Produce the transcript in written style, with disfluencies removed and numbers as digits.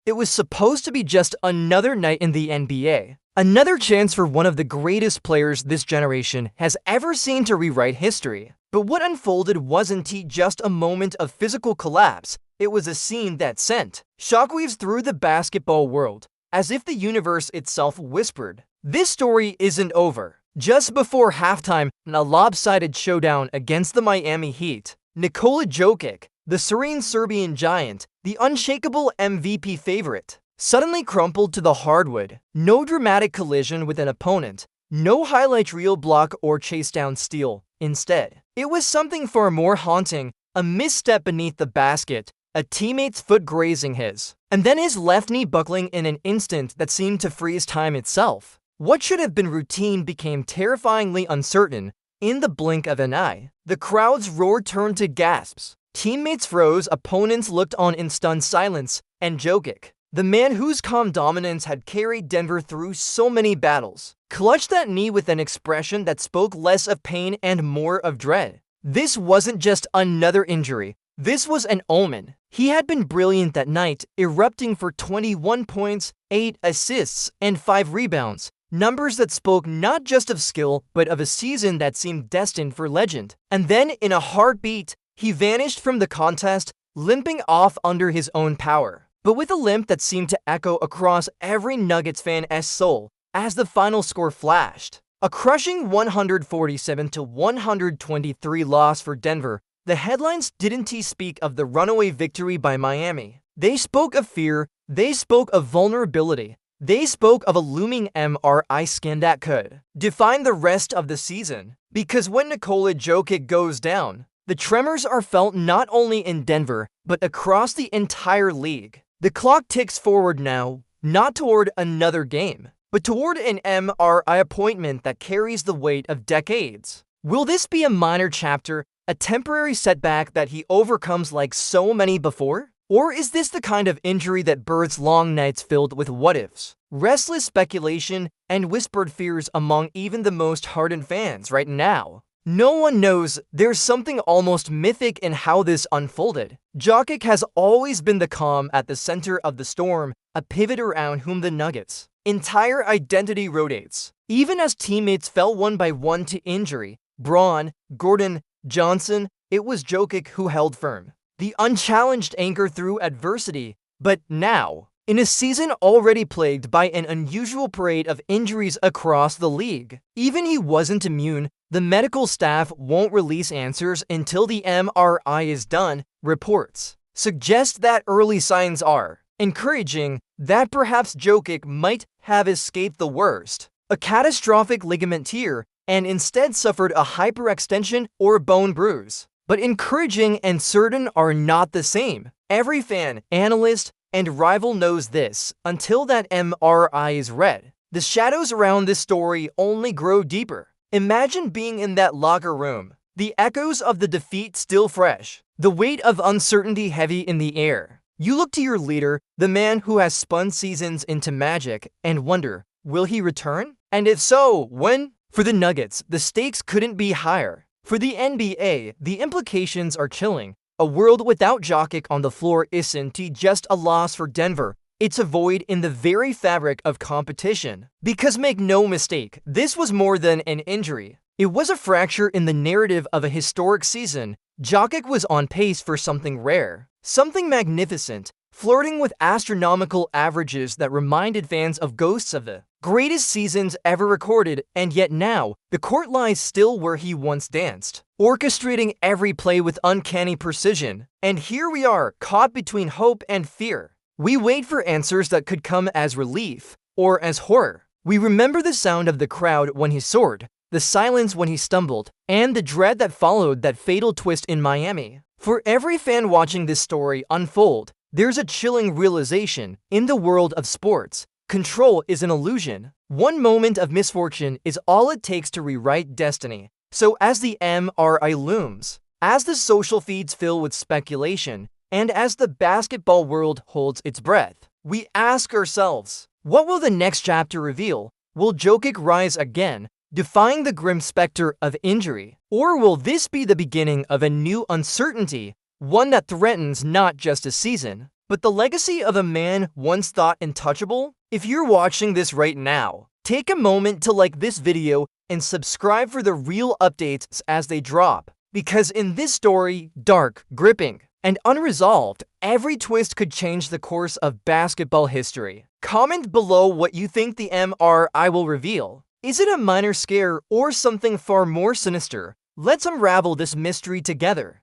It was supposed to be just another night in the NBA. Another chance for one of the greatest players this generation has ever seen to rewrite history. But what unfolded wasn't just a moment of physical collapse. It was a scene that sent shockwaves through the basketball world, as if the universe itself whispered, "This story isn't over." Just before halftime, in a lopsided showdown against the Miami Heat, Nikola Jokic, the serene Serbian giant, the unshakable MVP favorite, suddenly crumpled to the hardwood. No dramatic collision with an opponent, no highlight reel block or chase down steal. Instead, it was something far more haunting, a misstep beneath the basket, a teammate's foot grazing his, and then his left knee buckling in an instant that seemed to freeze time itself. What should have been routine became terrifyingly uncertain in the blink of an eye. The crowd's roar turned to gasps. Teammates froze, opponents looked on in stunned silence, and Jokic, the man whose calm dominance had carried Denver through so many battles, clutched that knee with an expression that spoke less of pain and more of dread. This wasn't just another injury. This was an omen. He had been brilliant that night, erupting for 21 points, 8 assists, and 5 rebounds. Numbers that spoke not just of skill, but of a season that seemed destined for legend. And then, in a heartbeat, he vanished from the contest, limping off under his own power, but with a limp that seemed to echo across every Nuggets fan's soul as the final score flashed. A crushing 147-123 loss for Denver. The headlines didn't speak of the runaway victory by Miami. They spoke of fear, they spoke of vulnerability, they spoke of a looming MRI scan that could define the rest of the season. Because when Nikola Jokic goes down, the tremors are felt not only in Denver, but across the entire league. The clock ticks forward now, not toward another game, but toward an MRI appointment that carries the weight of decades. Will this be a minor chapter, a temporary setback that he overcomes like so many before? Or is this the kind of injury that births long nights filled with what-ifs, restless speculation, and whispered fears among even the most hardened fans right now? No one knows. There's something almost mythic in how this unfolded. Jokic has always been the calm at the center of the storm, a pivot around whom the Nuggets' entire identity rotates. Even as teammates fell one by one to injury, Braun, Gordon, Johnson, it was Jokic who held firm, the unchallenged anchor through adversity. But now, in a season already plagued by an unusual parade of injuries across the league, even he wasn't immune. The medical staff won't release answers until the MRI is done. Reports suggest that early signs are encouraging, that perhaps Jokic might have escaped the worst, a catastrophic ligament tear, and instead suffered a hyperextension or bone bruise. But encouraging and certain are not the same. Every fan, analyst, and rival knows this. Until that MRI is read, the shadows around this story only grow deeper. Imagine being in that locker room, the echoes of the defeat still fresh, the weight of uncertainty heavy in the air. You look to your leader, the man who has spun seasons into magic, and wonder, will he return? And if so, when? For the Nuggets, the stakes couldn't be higher. For the NBA, the implications are chilling. A world without Jokic on the floor isn't just a loss for Denver. It's a void in the very fabric of competition. Because make no mistake, this was more than an injury. It was a fracture in the narrative of a historic season. Jokic was on pace for something rare, something magnificent, flirting with astronomical averages that reminded fans of ghosts of the greatest seasons ever recorded. And yet now, the court lies still where he once danced, orchestrating every play with uncanny precision. And here we are, caught between hope and fear. We wait for answers that could come as relief or as horror. We remember the sound of the crowd when he soared, the silence when he stumbled, and the dread that followed that fatal twist in Miami. For every fan watching this story unfold, there's a chilling realization. In the world of sports, control is an illusion. One moment of misfortune is all it takes to rewrite destiny. So as the MRI looms, as the social feeds fill with speculation, and as the basketball world holds its breath, we ask ourselves, what will the next chapter reveal? Will Jokic rise again, defying the grim specter of injury? Or will this be the beginning of a new uncertainty, one that threatens not just a season, But the legacy of a man once thought untouchable? If you're watching this right now, take a moment to like this video and subscribe for the real updates as they drop. Because in this story, dark, gripping, and unresolved, every twist could change the course of basketball history. Comment below what you think the MRI will reveal. Is it a minor scare or something far more sinister? Let's unravel this mystery together.